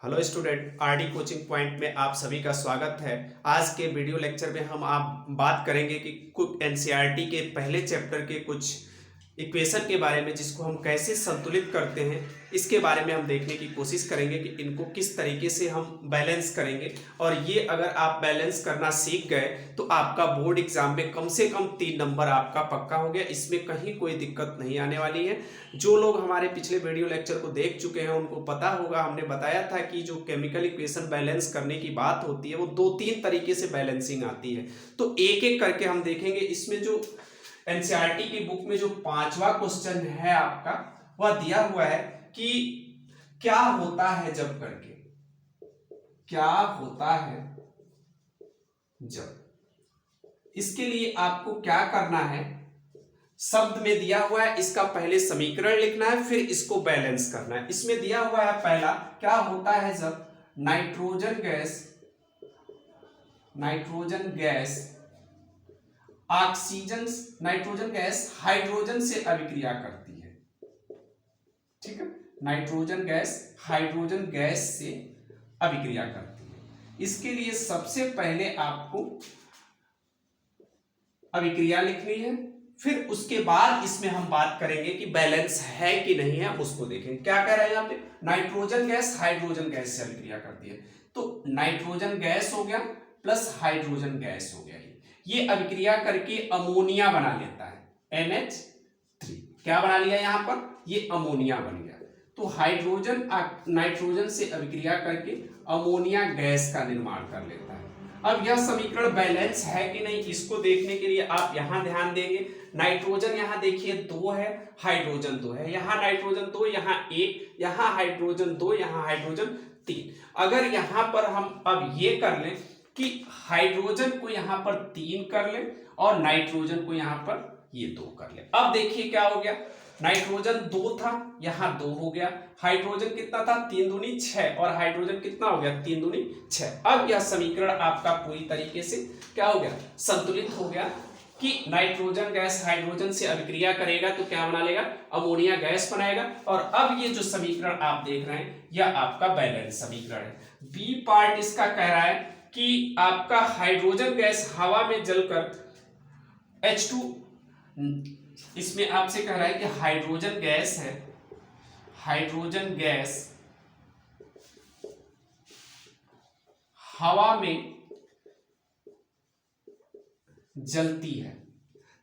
Hello student, RD coaching point में आप सभी का स्वागत है। आज के वीडियो लेक्चर में हम आप बात करेंगे कि कुछ एनसीईआरटी के पहले चैप्टर के कुछ इक्वेशन के बारे में, जिसको हम कैसे संतुलित करते हैं। इसके बारे में हम देखने की कोशिश करेंगे कि इनको किस तरीके से हम बैलेंस करेंगे। और ये अगर आप बैलेंस करना सीख गए तो आपका बोर्ड एग्जाम में कम से कम 3 नंबर आपका पक्का हो गया। इसमें कहीं कोई दिक्कत नहीं आने वाली है। जो लोग हमारे पिछले वीडियो लेक्चर को देख चुके हैं उनको पता होगा, हमने बताया था कि जो केमिकल इक्वेशन बैलेंस करने की बात होती है वो 2-3 तरीके से बैलेंसिंग आती है। तो एक एक करके हम देखेंगे। इसमें जो एनसीईआरटी की बुक में जो 5वां क्वेश्चन है आपका, वह दिया हुआ है कि क्या होता है जब करके, क्या होता है जब। इसके लिए आपको क्या करना है, शब्द में दिया हुआ है, इसका पहले समीकरण लिखना है, फिर इसको बैलेंस करना है। इसमें दिया हुआ है पहला, क्या होता है जब nitrogen gas nitrogen gas hydrogen से अभिक्रिया करती है। ठीक है, नाइट्रोजन गैस हाइड्रोजन गैस से अभिक्रिया करती है। इसके लिए सबसे पहले आपको अभिक्रिया लिखनी है, फिर उसके बाद इसमें हम बात करेंगे कि बैलेंस है कि नहीं है, उसको देखेंगे। क्या कह रहा है यहाँ पे, नाइट्रोजन गैस हाइड्रोजन गैस से अभिक्रिया करती है। तो नाइट्रोजन गैस हो गया प्लस हाइड्रोजन गैस हो गया, ये अभिक्रिया करके अमोनिया बना लेता है, NH3। क्या बना लिया यहां पर, ये अमोनिया बन गया। तो हाइड्रोजन नाइट्रोजन से अभिक्रिया करके अमोनिया गैस का निर्माण कर लेता है। अब यह समीकरण बैलेंस है कि नहीं, इसको देखने के लिए आप यहां ध्यान देंगे। नाइट्रोजन यहां देखिए 2 है, हाइड्रोजन 2 है, यहां नाइट्रोजन 2, यहां 1, यहां हाइड्रोजन 2, यहां हाइड्रोजन 3। अगर यहां पर हम अब ये कर लें कि हाइड्रोजन को यहां पर 3 कर ले और नाइट्रोजन को यहां पर ये 2 कर ले। अब देखिए क्या हो गया, नाइट्रोजन 2 था, यहां 2 हो गया। हाइड्रोजन कितना था, 3 दूनी 6, और हाइड्रोजन कितना हो गया, 3 दूनी 6। अब यह समीकरण आपका पूरी तरीके से क्या हो गया, संतुलित हो गया कि नाइट्रोजन गैस हाइड्रोजन से अभिक्रिया करेगा तो क्या बना लेगा, अमोनिया गैस बनाएगा। और अब ये जो समीकरण आप देख रहे हैं यह आपका बैलेंस समीकरण है। बी पार्ट इसका कह रहा है कि आपका हाइड्रोजन गैस हवा में जलकर H2, इसमें आपसे कह रहा है कि हाइड्रोजन गैस है, हाइड्रोजन गैस हवा में जलती है।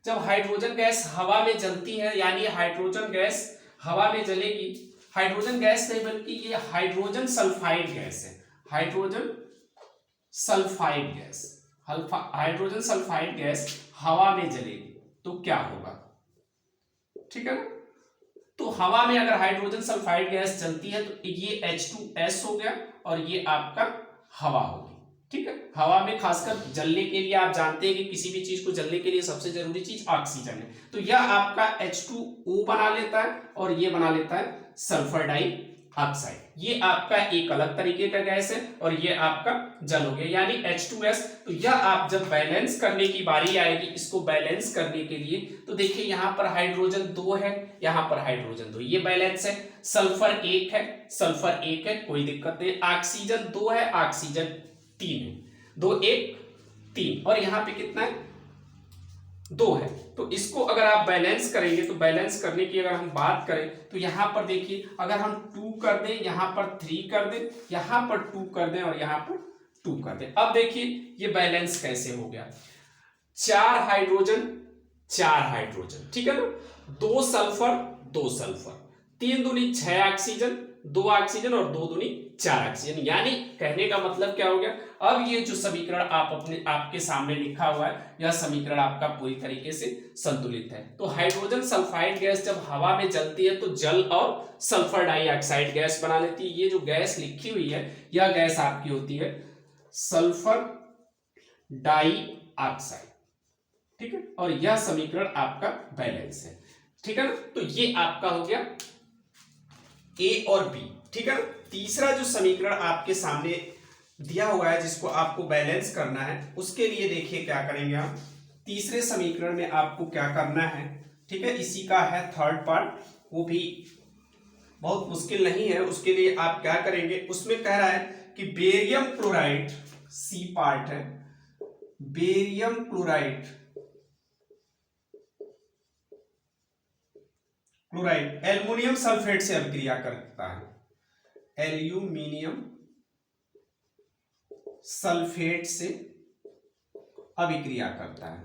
जब हाइड्रोजन गैस हवा में जलती है, यानी हाइड्रोजन गैस हवा में जलेगी, हाइड्रोजन गैस नहीं बल्कि ये हाइड्रोजन सल्फाइड गैस है, hydrogen sulphide gas, hydrogen sulphide gas हवा में जलेगी तो क्या होगा, ठीक है ना। तो हवा में अगर हाइड्रोजन सल्फाइड गैस चलती है तो ये H2S हो गया और ये आपका हवा होगी। ठीक है, हवा में खासकर जलने के लिए आप जानते हैं कि किसी भी चीज को जलने के लिए सबसे जरूरी चीज ऑक्सीजन है। तो यह आपका H2O बना लेता है और ये बना लेता है सल्फर डाइऑक्साइड। ये आपका एक अलग तरीके का गैस है और ये आपका जल हो गया, यानी H2S। तो यह आप जब बैलेंस करने की बारी आएगी, इसको बैलेंस करने के लिए, तो देखिए यहां पर हाइड्रोजन 2 है, यहां पर हाइड्रोजन 2, ये बैलेंस है। सल्फर 1 है, सल्फर 1 है, कोई दिक्कत नहीं। ऑक्सीजन 2 है, ऑक्सीजन 3 है, 2 1 3, और यहां पे कितना है, 2 है। तो इसको अगर आप बैलेंस करेंगे, तो बैलेंस करने की अगर हम बात करें तो यहां पर देखिए, अगर हम 2 कर दें, यहां पर 3 कर दें, यहां पर 2 कर दें और यहां पर 2 कर दें, अब देखिए ये बैलेंस कैसे हो गया। 4 हाइड्रोजन 4 हाइड्रोजन, ठीक है ना, 2 सल्फर 2 सल्फर, 3 दूनी 6 ऑक्सीजन, 2 ऑक्सीजन और 2 दूनी 4 ऑक्सीजन। यानी कहने का मतलब क्या हो गया, अब ये जो समीकरण आपके सामने लिखा हुआ है, यह समीकरण आपका पूरी तरीके से संतुलित है। तो हाइड्रोजन सल्फाइड गैस जब हवा में जलती है तो जल और सल्फर डाइऑक्साइड गैस बना लेती है। ये जो गैस लिखी हुई है यह गैस आपकी होती है सल्फर डाइऑक्साइड, ठीक है, और यह समीकरण आपका बैलेंस है, ठीक है ना। तो ये आपका हो गया A और B, ठीक है ना। तीसरा जो समीकरण आपके सामने दिया हुआ है जिसको आपको बैलेंस करना है, उसके लिए देखिए क्या करेंगे हम। तीसरे समीकरण में आपको क्या करना है, ठीक है, इसी का है थर्ड पार्ट, वो भी बहुत मुश्किल नहीं है। उसके लिए आप क्या करेंगे, उसमें कह रहा है कि बेरियम क्लोराइड, सी पार्ट है, बेरियम क्लोराइड एल्युमिनियम सल्फेट से अभिक्रिया करता है, एल्यूमिनियम सल्फेट से अभिक्रिया करता है।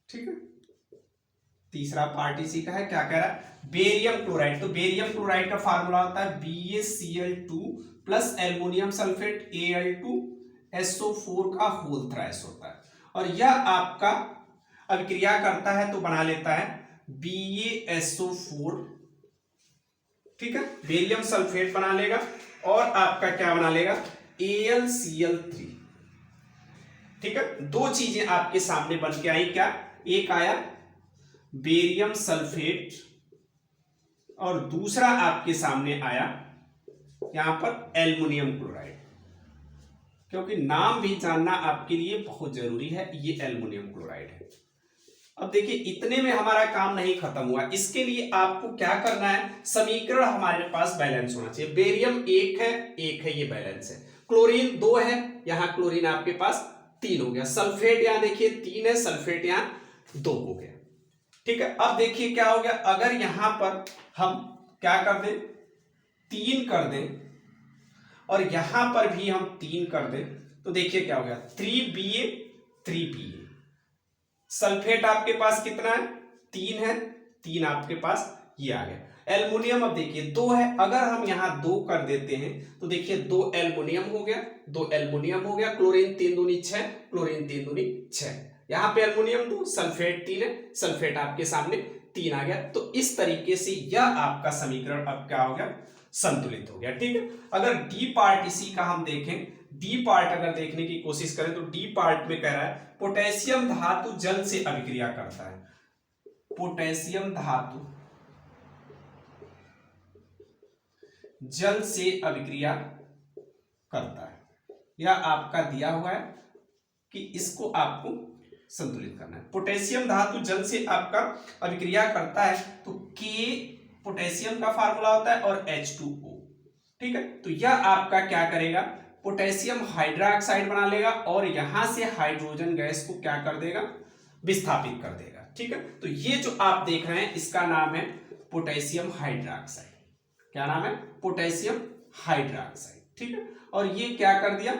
ठीक है, तीसरा पार्ट इसी का है, क्या कह रहा है, बेरियम क्लोराइड। तो बेरियम क्लोराइड का फार्मूला होता है BaCl2 plus aluminium sulphate Al2SO4 का होल थ्राइस होता है, और यह आपका अभिक्रिया करता है तो बना लेता है BaSO4। ठीक है, बेरियम सल्फेट बना लेगा और आपका क्या बना लेगा, AlCl3। ठीक है, दो चीजें आपके सामने बन के आई, क्या, एक आया बेरियम सल्फेट और दूसरा आपके सामने आया यहां पर एल्युमिनियम क्लोराइड, क्योंकि नाम भी जानना आपके लिए बहुत जरूरी है। ये एल्युमिनियम क्लोराइड है। अब देखिए, इतने में हमारा काम नहीं खत्म हुआ, इसके लिए आपको क्या करना है, समीकरण हमारे पास बैलेंस होना चाहिए। बेरियम एक है, ये बैलेंस है। क्लोरीन 2 है, यहां क्लोरीन आपके पास 3 हो गया। सल्फेट यहां देखिए 3 है, सल्फेट यहां 2 हो गया। ठीक है, अब देखिए क्या हो गया, अगर यहां पर हम क्या कर दें, 3 कर दें और यहां पर भी हम 3 कर दें, तो देखिए क्या हो गया, 3Ba। सल्फेट आपके पास कितना है, 3 है, 3 आपके पास ये आ गया। एल्युमिनियम अब देखिए 2 है, अगर हम यहां 2 कर देते हैं तो देखिए 2 एल्युमिनियम हो गया, 2 एल्युमिनियम हो गया। क्लोरीन 3 दूनी 6, क्लोरीन 3 दूनी 6, यहां पे एल्युमिनियम 2, सल्फेट 3 है, सल्फेट आपके सामने 3 आ गया। तो इस तरीके से यह आपका समीकरण अब क्या हो गया, संतुलित हो गया। ठीक है, अगर डी पार्ट इसी का हम देखें, डी पार्ट अगर देखने की कोशिश करें तो डी पार्ट में कह रहा है पोटेशियम धातु जल से अभिक्रिया करता है, पोटेशियम धातु जल से अभिक्रिया करता है। यह आपका दिया हुआ है कि इसको आपको संतुलित करना है। पोटेशियम धातु जल से आपका अभिक्रिया करता है तो K पोटेशियम का फार्मूला होता है और H2O। ठीक है, तो यह आपका क्या करेगा, पोटेशियम हाइड्रोक्साइड बना लेगा और यहां से हाइड्रोजन गैस को क्या कर देगा, विस्थापित कर देगा। ठीक है, तो ये जो आप देख रहे हैं इसका नाम है पोटेशियम हाइड्रोक्साइड। क्या नाम है, पोटेशियम हाइड्रोक्साइड। ठीक है, और ये क्या कर दिया,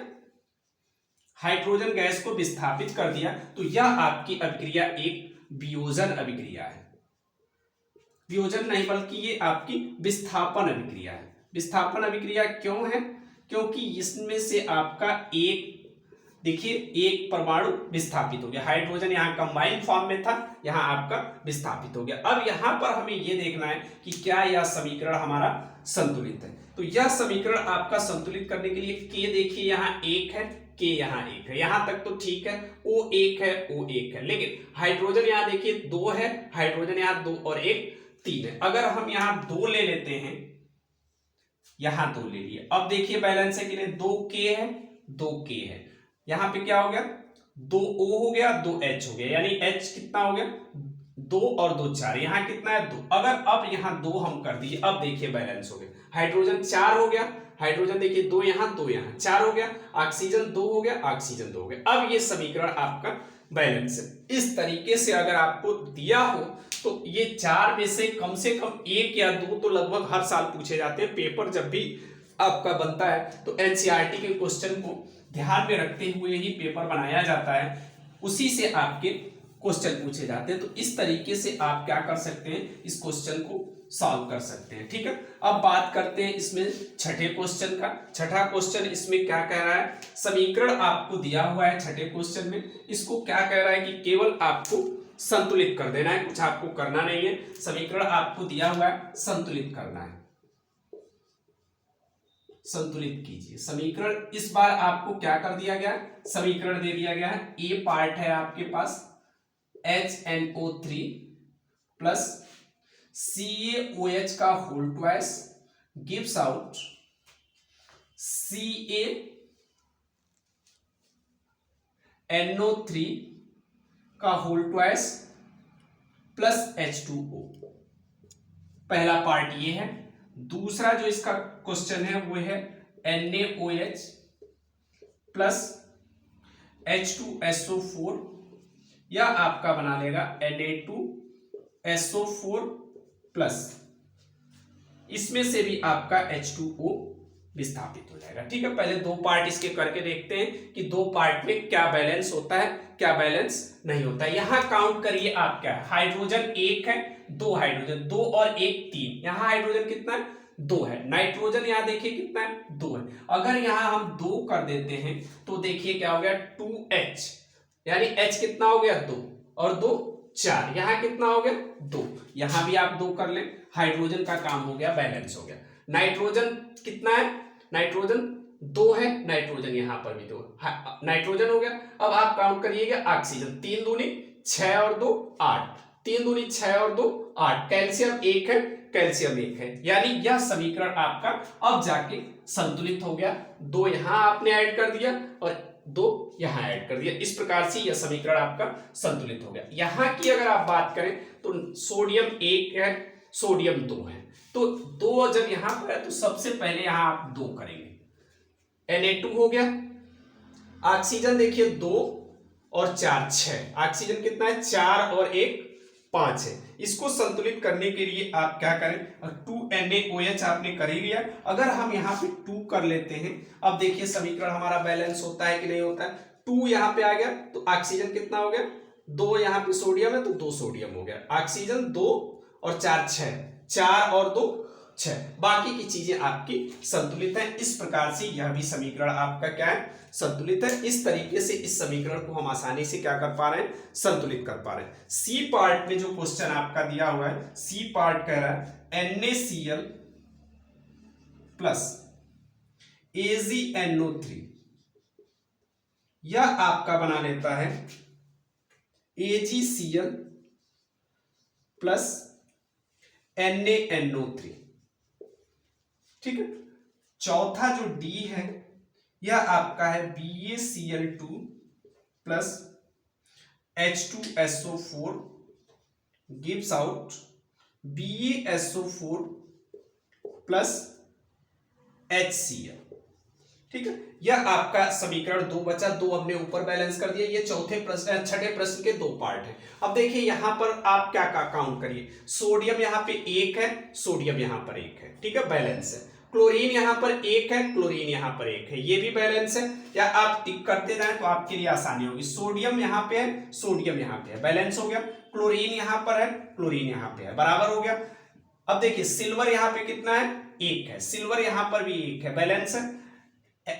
हाइड्रोजन गैस को विस्थापित कर दिया। तो यह आपकी अभिक्रिया एक वियोजन अभिक्रिया है, वियोजन नहीं बल्कि ये आपकी विस्थापन अभिक्रिया है। विस्थापन अभिक्रिया क्यों है, क्योंकि इसमें से आपका एक, देखिए एक परमाणु विस्थापित हो गया, हाइड्रोजन यहाँ कंबाइंड फॉर्म में था, यहाँ आपका विस्थापित हो गया। अब यहाँ पर हमें यह देखना है कि क्या यह समीकरण हमारा संतुलित है। तो यह समीकरण आपका संतुलित करने के लिए K देखिए यहाँ 1 है, K यहाँ 1 है, यहां तक तो ठीक है। O 1 है, O 1 है, लेकिन हाइड्रोजन यहाँ देखिए 2 है, हाइड्रोजन यहाँ 2 और 1 3 है। अगर हम यहाँ 2 ले लेते हैं, यहां 2 ले लिए, अब देखिए बैलेंस है कि नहीं, 2K है, 2K है, यहां पे क्या हो गया, 2O हो गया, 2H हो गया, यानी H कितना हो गया, 2 और 2 4, यहां कितना है 2। अगर अब यहां 2 हम कर दिए, अब देखिए बैलेंस हो गया, हाइड्रोजन 4 हो गया, हाइड्रोजन देखिए 2 यहां 2 यहां 4 हो गया, ऑक्सीजन 2 हो गया, ऑक्सीजन 2 हो गया। अब ये समीकरण आपका बैलेंस है। इस तरीके से अगर आपको दिया हो तो ये 4 में से कम 1 या 2 तो लगभग हर साल पूछे जाते हैं। पेपर जब भी आपका बनता है तो एनसीईआरटी के क्वेश्चन को ध्यान में रखते हुए ही पेपर बनाया जाता है, उसी से आपके क्वेश्चन पूछे जाते हैं। तो इस तरीके से आप क्या कर सकते हैं, इस क्वेश्चन को सॉल्व कर सकते हैं। ठीक है, अब बात करते हैं इसमें छठे क्वेश्चन का। छठा क्वेश्चन इसमें क्या कह रहा है, समीकरण आपको दिया हुआ है छठे क्वेश्चन में, इसको क्या कह रहा है कि केवल आपको संतुलित कर देना है, कुछ आपको करना नहीं है। समीकरण आपको दिया हुआ है, संतुलित करना है, संतुलित कीजिए समीकरण। इस बार आपको क्या कर दिया गया, समीकरण दे दिया गया है। ए पार्ट है आपके पास HNO3 प्लस CaOH का whole twice gives out CaNO3 का होल ट्वाइस प्लस H2O पहला पार्ट ये है। दूसरा जो इसका क्वेश्चन है वो है NaOH प्लस H2SO4, या आपका बना लेगा Na2SO4 प्लस, इसमें से भी आपका H2O विस्थापित हो जाएगा। ठीक है, पहले दो पार्ट इसके करके देखते हैं कि दो पार्ट में क्या बैलेंस होता है, क्या बैलेंस नहीं होता है। यहां काउंट करिए आप, क्या है, हाइड्रोजन एक है, दो हाइड्रोजन, दो और एक तीन, यहां हाइड्रोजन कितना है, दो है। नाइट्रोजन यहां देखिए कितना है, दो है। अगर यहां हम दो कर देते हैं तो देखिए क्या हो गया, 2H, यानी H कितना हो गया, दो, और दो चार, यहां कितना हो गया, दो, यहां भी आप दो कर लें, हाइड्रोजन का काम हो गया, बैलेंस हो गया। नाइट्रोजन कितना है, नाइट्रोजन दो है, नाइट्रोजन यहां पर भी दो, नाइट्रोजन हो गया। अब आप काउंट करिएगा ऑक्सीजन, तीन दूनी छह और दो आठ, तीन दूनी छह और दो आठ, कैल्शियम एक है, कैल्शियम एक है, यानी यह समीकरण आपका अब जाके संतुलित हो गया। दो यहां आपने ऐड कर दिया और दो यहां ऐड कर दिया, इस प्रकार से यह समीकरण आपका संतुलित हो गया। यहां की अगर आप बात करें तो सोडियम एक है, सोडियम दो है, तो दो जब यहां पर है तो सबसे पहले यहां आप दो करेंगे, Na2 हो गया। ऑक्सीजन देखिए दो और चार छह, ऑक्सीजन कितना है, चार और एक पांच है। इसको संतुलित करने के लिए आप क्या करें, 2NaOH आपने कर ही लिया। अगर हम यहाँ पे 2 कर लेते हैं, अब देखिए समीकरण हमारा बैलेंस होता है कि नहीं होता है। 2 यहाँ पे आ गया तो ऑक्सीजन कितना हो गया, दो, यहाँ पे सोडियम है तो दो सोडियम हो गया, ऑक्सीजन दो और चार छह, चार और दो छह, बाकी की चीजें आपकी संतुलित है। इस प्रकार से यह भी समीकरण आपका क्या है, संतुलित है। इस तरीके से इस समीकरण को हम आसानी से क्या कर पा रहे हैं, संतुलित कर पा रहे हैं। सी पार्ट में जो क्वेश्चन आपका दिया हुआ है, सी पार्ट कह रहा है NaCl प्लस AgNO3, यह आपका बना लेता है AgCl प्लस NaNO3। ठीक है, चौथा जो D है यह आपका है BaCl2 plus H2SO4 gives out BaSO4 plus HCl। ठीक है, यह आपका समीकरण दो बचा, दो हमने ऊपर बैलेंस कर दिया। ये चौथे प्रश्न, छठे प्रश्न के दो पार्ट हैं। अब देखिए यहां पर आप क्या काउंट करिए, सोडियम यहां पे एक है, सोडियम यहां पर एक है, ठीक है, बैलेंस है। क्लोरीन यहां पर एक है, क्लोरीन यहां पर एक है, ये भी बैलेंस है। या आप टिक करते जाएं तो आपके लिए आसानी होगी। सोडियम यहां पे है, सोडियम यहां पे है, बैलेंस हो गया। क्लोरीन यहां पर है, क्लोरीन यहां पे है, बराबर हो गया। अब देखिए सिल्वर यहां पे कितना है, एक है, सिल्वर यहां पर भी एक है, बैलेंस है।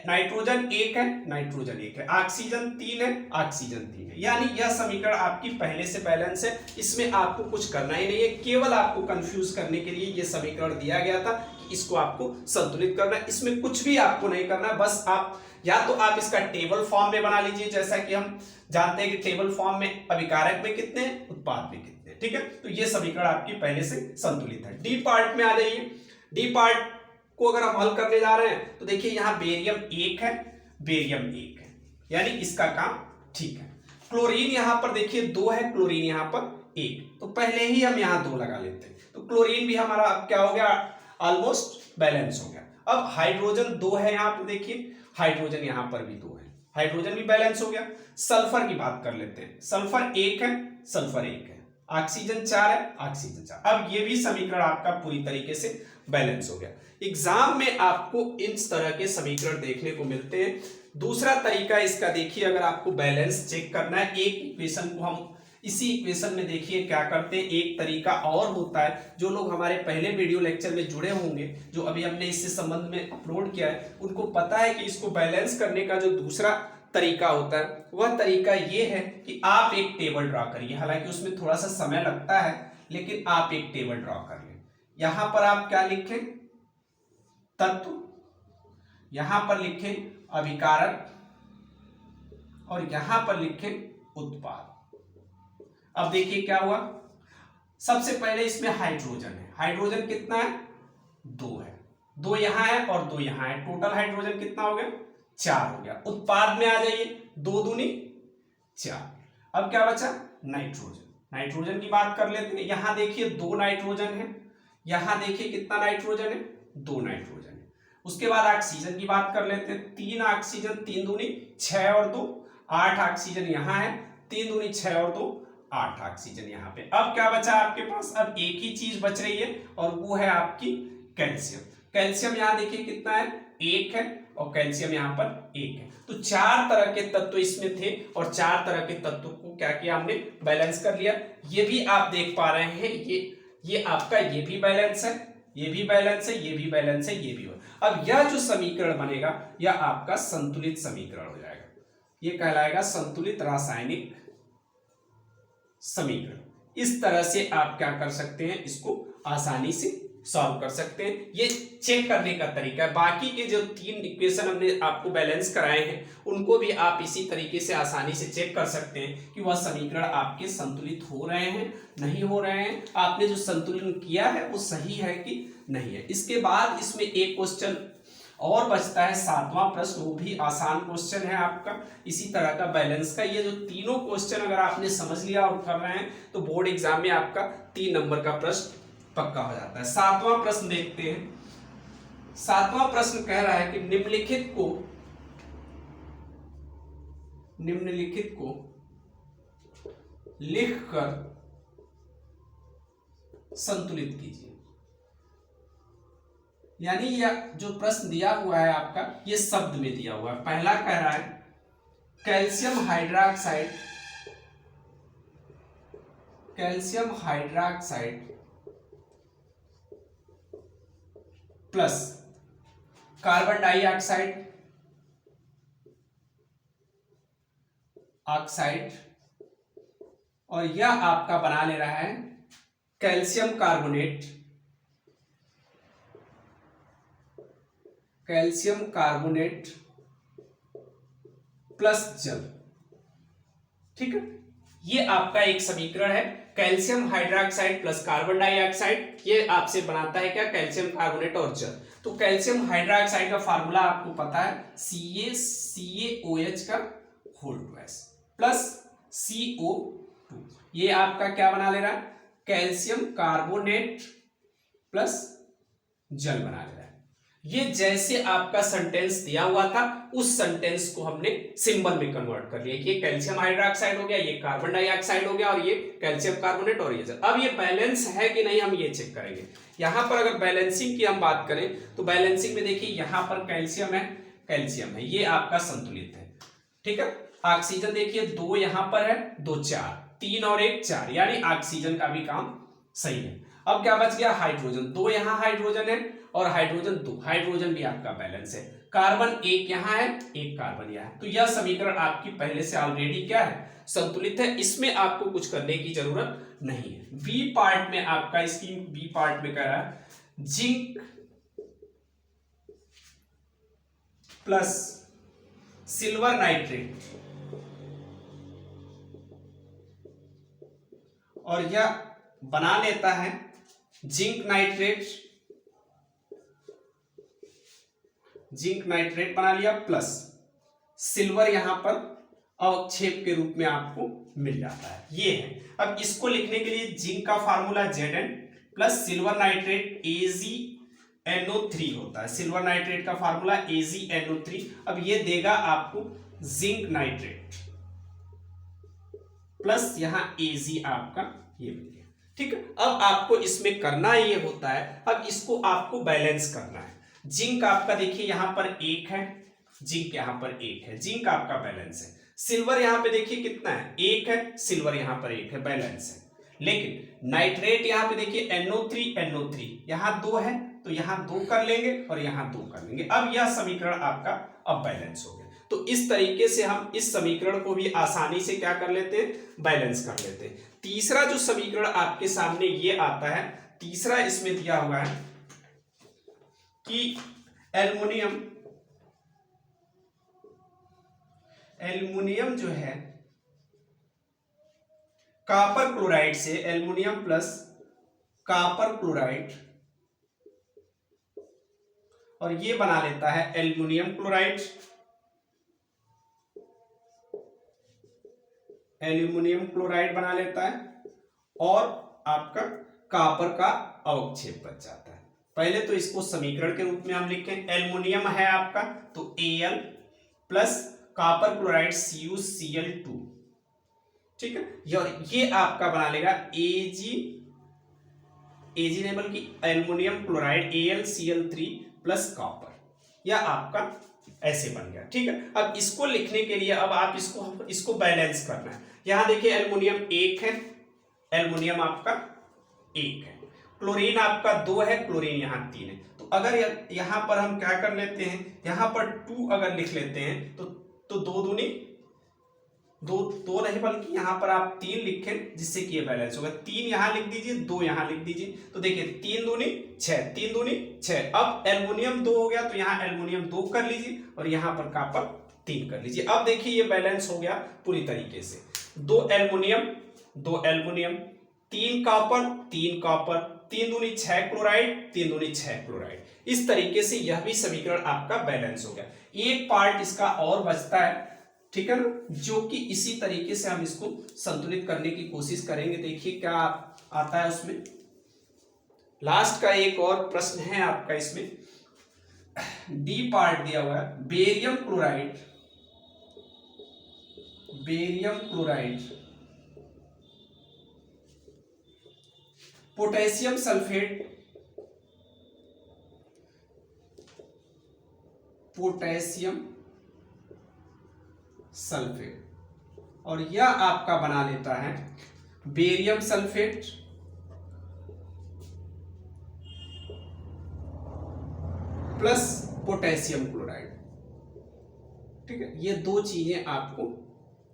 नाइट्रोजन एक है, नाइट्रोजन एक है, ऑक्सीजन तीन है, ऑक्सीजन तीन है, यानी यह समीकरण आपकी पहले से बैलेंस है। इसमें आपको कुछ करना ही नहीं है, केवल आपको कंफ्यूज करने के लिए यह समीकरण दिया गया था कि इसको आपको संतुलित करना है। इसमें कुछ भी आपको नहीं करना, बस आप या तो आप इसका टेबल फॉर्म में बना लीजिए, जैसा कि हम जानते हैं कि टेबल फॉर्म में अभिकारक में कितने, उत्पाद में कितने। ठीक है, तो यह समीकरण आपकी पहले से संतुलित है। डी पार्ट में आ जाइए। डी पार्ट को अगर हम हल करने जा रहे हैं तो देखिए यहां बेरियम एक है, बेरियम एक है, यानी इसका काम ठीक है। क्लोरीन यहां पर देखिए दो है, क्लोरीन यहां पर एक, तो पहले ही हम यहां दो लगा लेते हैं, तो क्लोरीन भी हमारा अब क्या हो गया, ऑलमोस्ट बैलेंस हो गया। अब हाइड्रोजन दो है यहां पर, देखिए हाइड्रोजन यहां पर भी दो है, हाइड्रोजन भी बैलेंस हो गया। सल्फर की बात कर लेते हैं, सल्फर एक है, सल्फर एक है, ऑक्सीजन चार है, ऑक्सीजन चार। अब ये भी समीकरण आपका पूरी तरीके से बैलेंस हो गया। एग्जाम में आपको इस तरह के समीकरण देखने को मिलते हैं। दूसरा तरीका इसका देखिए, अगर आपको बैलेंस चेक करना है, एक इक्वेशन को हम इसी इक्वेशन में देखिए क्या करते हैं। एक तरीका और होता है, जो लोग हमारे पहले वीडियो लेक्चर में जुड़े होंगे, जो अभी हमने इससे संबंध में अपलोड किया है, उनको पता है कि इसको बैलेंस करने का जो दूसरा तरीका होता है वह तरीका ये है कि आप एक टेबल ड्रॉ करिए। हालांकि उसमें थोड़ा सा समय लगता है, लेकिन आप एक टेबल ड्रॉ कर लें। यहां पर आप क्या लिखें, तत्व, यहां पर लिखें अभिकारक, और यहां पर लिखें उत्पाद। अब देखिए क्या हुआ, सबसे पहले इसमें हाइड्रोजन है, हाइड्रोजन कितना है, दो है, दो यहां है और दो यहां है, टोटल हाइड्रोजन कितना हो गया, चार हो गया। उत्पाद में आ जाइए, दो दूनी चार। अब क्या बचा, नाइट्रोजन, नाइट्रोजन की बात कर लेते हैं। यहां देखिए दो नाइट्रोजन है, यहां देखिए कितना नाइट्रोजन है, 2 नाइट्रोजन है। उसके बाद ऑक्सीजन की बात कर लेते हैं, 3 ऑक्सीजन, 3 दूनी 6 और 2 8 ऑक्सीजन यहां है, 3 दूनी 6 और 2 8 ऑक्सीजन यहाँ पे। अब क्या बचा आपके पास, अब एक ही चीज बच रही है और वो है आपकी कैल्शियम। कैल्शियम यहाँ देखिए कितना है, 1 है, और कैल्शियम यहाँ पर 1 है। तो 4 तरह के तत्व इसमें थे और 4 तरह के तत्वों को क्या किया हमने, बैलेंस कर लिया। ये भी आप देख पा रहे हैं, ये आपका ये भी बैलेंस है, ये भी बैलेंस है, ये भी बैलेंस है, ये भी। अब यह जो समीकरण बनेगा यह आपका संतुलित समीकरण हो जाएगा, ये कहलाएगा संतुलित रासायनिक समीकरण। इस तरह से आप क्या कर सकते हैं, इसको आसानी से सॉल्व कर सकते हैं। ये चेक करने का तरीका है। बाकी के जो 3 इक्वेशन हमने आपको बैलेंस कराए हैं उनको भी आप इसी तरीके से आसानी से चेक कर सकते हैं कि वह समीकरण आपके संतुलित हो रहे हैं, नहीं हो रहे हैं, आपने जो संतुलन किया है वो सही है कि नहीं है। इसके बाद इसमें एक क्वेश्चन और बचता है, 7वां प्रश्न, वो भी आसान क्वेश्चन है आपका इसी तरह का बैलेंस का। ये जो तीनों क्वेश्चन अगर आपने समझ लिया और कर रहे हैं तो बोर्ड एग्जाम में आपका 3 नंबर का प्रश्न पक्का हो जाता है। 7वां प्रश्न देखते हैं। 7वां प्रश्न कह रहा है कि निम्नलिखित को लिखकर संतुलित कीजिए। यानी यह जो प्रश्न दिया हुआ है आपका, ये शब्द में दिया हुआ है। पहला कह रहा है calcium hydroxide plus carbon dioxide और यह आपका बना ले रहा है कैल्शियम कार्बोनेट प्लस जल। ठीक है, ये आपका एक समीकरण है, calcium hydroxide plus carbon dioxide, ये आपसे बनाता है क्या, कैल्शियम कार्बोनेट और जल। तो कैल्शियम हाइड्रॉक्साइड का फार्मूला आपको पता है, CaOH का होल ट्वाइस प्लस CO2, ये आपका क्या बना ले रहा है, कैल्शियम कार्बोनेट प्लस जल बना ले रहा है। ये जैसे आपका सेंटेंस दिया हुआ था उस सेंटेंस को हमने सिंबल में कन्वर्ट कर लिया। ये कैल्शियम हाइड्रॉक्साइड हो गया, ये कार्बन डाइऑक्साइड हो गया और ये कैल्शियम कार्बोनेट और ये जल। अब ये बैलेंस है कि नहीं हम ये चेक करेंगे। यहां पर अगर बैलेंसिंग की हम बात करें तो बैलेंसिंग में देखिए यहां पर कैल्शियम है, ये आपका संतुलित है। ठीक है, ऑक्सीजन देखिए 2 यहां पर है, 2 4, 3 और 1 4, यानी ऑक्सीजन का भी काम सही है। अब क्या बच गया, हाइड्रोजन 2 यहां हाइड्रोजन है और हाइड्रोजन 2, हाइड्रोजन भी आपका बैलेंस है। कार्बन 1 यहां है, 1 कार्बन यहां है। तो यह समीकरण आपकी पहले से ऑलरेडी क्या है, संतुलित है। इसमें आपको कुछ करने की जरूरत नहीं है। बी पार्ट में आपका, इसकी बी पार्ट में कह रहा है जिंक प्लस सिल्वर नाइट्रेट और यह बना लेता है जिंक नाइट्रेट बना लिया प्लस सिल्वर यहां पर अवक्षेप के रूप में आपको मिल जाता है, ये है। अब इसको लिखने के लिए जिंक का formula Zn plus silver nitrate AgNO3 होता है। सिल्वर नाइट्रेट का फार्मूला AgNO3। अब ये देगा आपको जिंक नाइट्रेट प्लस यहां Ag आपका ये मिल गया। ठीक है, अब आपको इसमें करना ये होता है, अब इसको आपको बैलेंस करना है। जिंक आपका देखिए यहां पर 1 है, जिंक यहां पर 1 है, जिंक आपका बैलेंस है। सिल्वर यहां पे देखिए कितना है, 1 है, सिल्वर यहां पर 1 है, बैलेंस है। लेकिन नाइट्रेट यहां पे देखिए NO3 यहां 2 है, तो यहां 2 कर लेंगे और यहां 2 कर लेंगे। अब यह समीकरण आपका अब बैलेंस हो गया। तो इस तरीके से हम इस समीकरण को भी आसानी से क्या कर लेते हैं, बैलेंस कर लेते हैं। तीसरा जो समीकरण आपके सामने ये आता है, तीसरा इसमें दिया हुआ है कि एल्युमिनियम जो है कॉपर क्लोराइड से, एल्युमिनियम प्लस कॉपर क्लोराइड और ये बना लेता है एल्युमिनियम क्लोराइड बना लेता है और आपका कॉपर का अवक्षेप बच जाता है। पहले तो इसको समीकरण के रूप में हम लिखें, एल्युमिनियम है आपका तो Al plus copper chloride CuCl2, ठीक है। और ये आपका बना लेगा Ag नेबल की aluminium chloride AlCl3 plus copper, या आपका ऐसे बन गया, ठीक है। अब इसको लिखने के लिए अब आप इसको बैलेंस करना है। यहां देखिए एल्युमिनियम 1 है, एल्युमिनियम आपका 1 है, क्लोरीन आपका 2 है, क्लोरीन यहां 3 है। तो अगर यहां पर हम क्या कर लेते हैं, यहां पर 2 अगर लिख लेते हैं तो 2 दूनी 2 नहीं बल्कि यहां पर आप 3 लिखें, जिससे कि ये बैलेंस होगा। 3 यहां लिख दीजिए, 2 यहां लिख दीजिए, तो देखिए 3 दूनी 6, 3 दूनी 6। अब एल्युमिनियम 2 हो गया तो यहां एल्युमिनियम 2 कर लीजिए और यहां पर कॉपर 3 कर लीजिए। अब देखिए ये बैलेंस हो गया पूरी तरीके से, 2 एल्युमिनियम 3 कॉपर 3 कॉपर, 3 दूनी 6 क्लोराइड, 3 दूनी 6 क्लोराइड। इस तरीके से यह भी समीकरण आपका बैलेंस हो गया। एक पार्ट इसका और बचता है, ठीक है ना, जो कि इसी तरीके से हम इसको संतुलित करने की कोशिश करेंगे। देखिए क्या आता है उसमें। लास्ट का एक और प्रश्न है आपका इसमें, डी पार्ट दिया हुआ है, बेरियम क्लोराइड पोटेशियम सल्फेट, और यह आपका बना लेता है barium sulphate plus potassium chloride, ठीक है। ये 2 चीजें आपको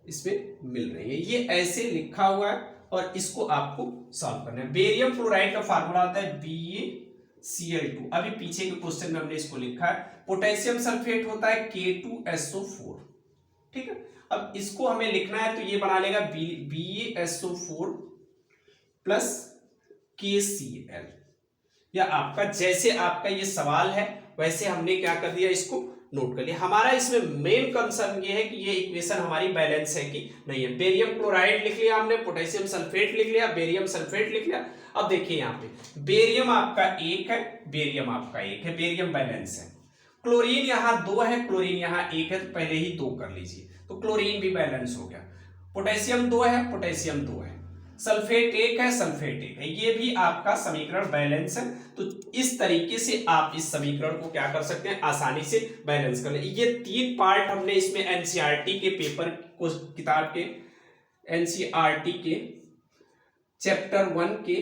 इसमें मिल रही है, ये ऐसे लिखा हुआ है और इसको आपको सॉल्व करना है। बेरियम क्लोराइड का फार्मूला आता है BaCl2, अभी पीछे के क्वेश्चन में हमने इसको लिखा है। पोटेशियम सल्फेट होता है K2SO4, ठीक है। अब इसको हमें लिखना है तो ये बना लेगा BaSO4 प्लस KCl, या आपका जैसे आपका ये सवाल है वैसे हमने क्या कर दिया, इसको नोट कर लिया। हमारा इसमें मेन कंसर्न ये है कि ये इक्वेशन हमारी बैलेंस है कि नहीं है। बेरियम क्लोराइड लिख लिया हमने, पोटेशियम सल्फेट लिख लिया, बेरियम सल्फेट लिख लिया। अब देखिए यहाँ पे बेरियम आपका 1 है, बेरियम आपका 1 है, बेरियम बैलेंस है। क्लोरीन यहाँ 2 है, क्लोरीन यहाँ 1 है, तो पहले ही 2 कर लीजिए, तो क्लोरीन भी बैलेंस हो गया। पोटेशियम 2 है, पोटेशियम 2 है, सल्फेट 1 है, सल्फेट 1 है, ये भी आपका समीकरण बैलेंस है। तो इस तरीके से आप इस समीकरण को क्या कर सकते हैं, आसानी से बैलेंस कर ले। ये 3 पार्ट हमने इसमें एनसीईआरटी के पेपर को, किताब के एनसीईआरटी के चैप्टर 1 के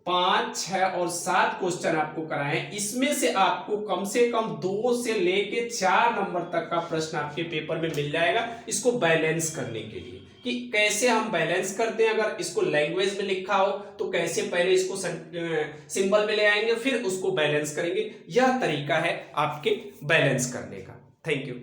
5, 6 और 7 क्वेश्चन आपको कराए। इसमें से आपको कम से कम 2 से लेके 4 नंबर तक का प्रश्न आपके पेपर में मिल जाएगा, इसको बैलेंस करने के लिए कि कैसे हम बैलेंस करते हैं। अगर इसको लैंग्वेज में लिखा हो तो कैसे पहले इसको सिंबल में ले आएंगे, फिर उसको बैलेंस करेंगे। यह तरीका है आपके बैलेंस करने का। Thank you.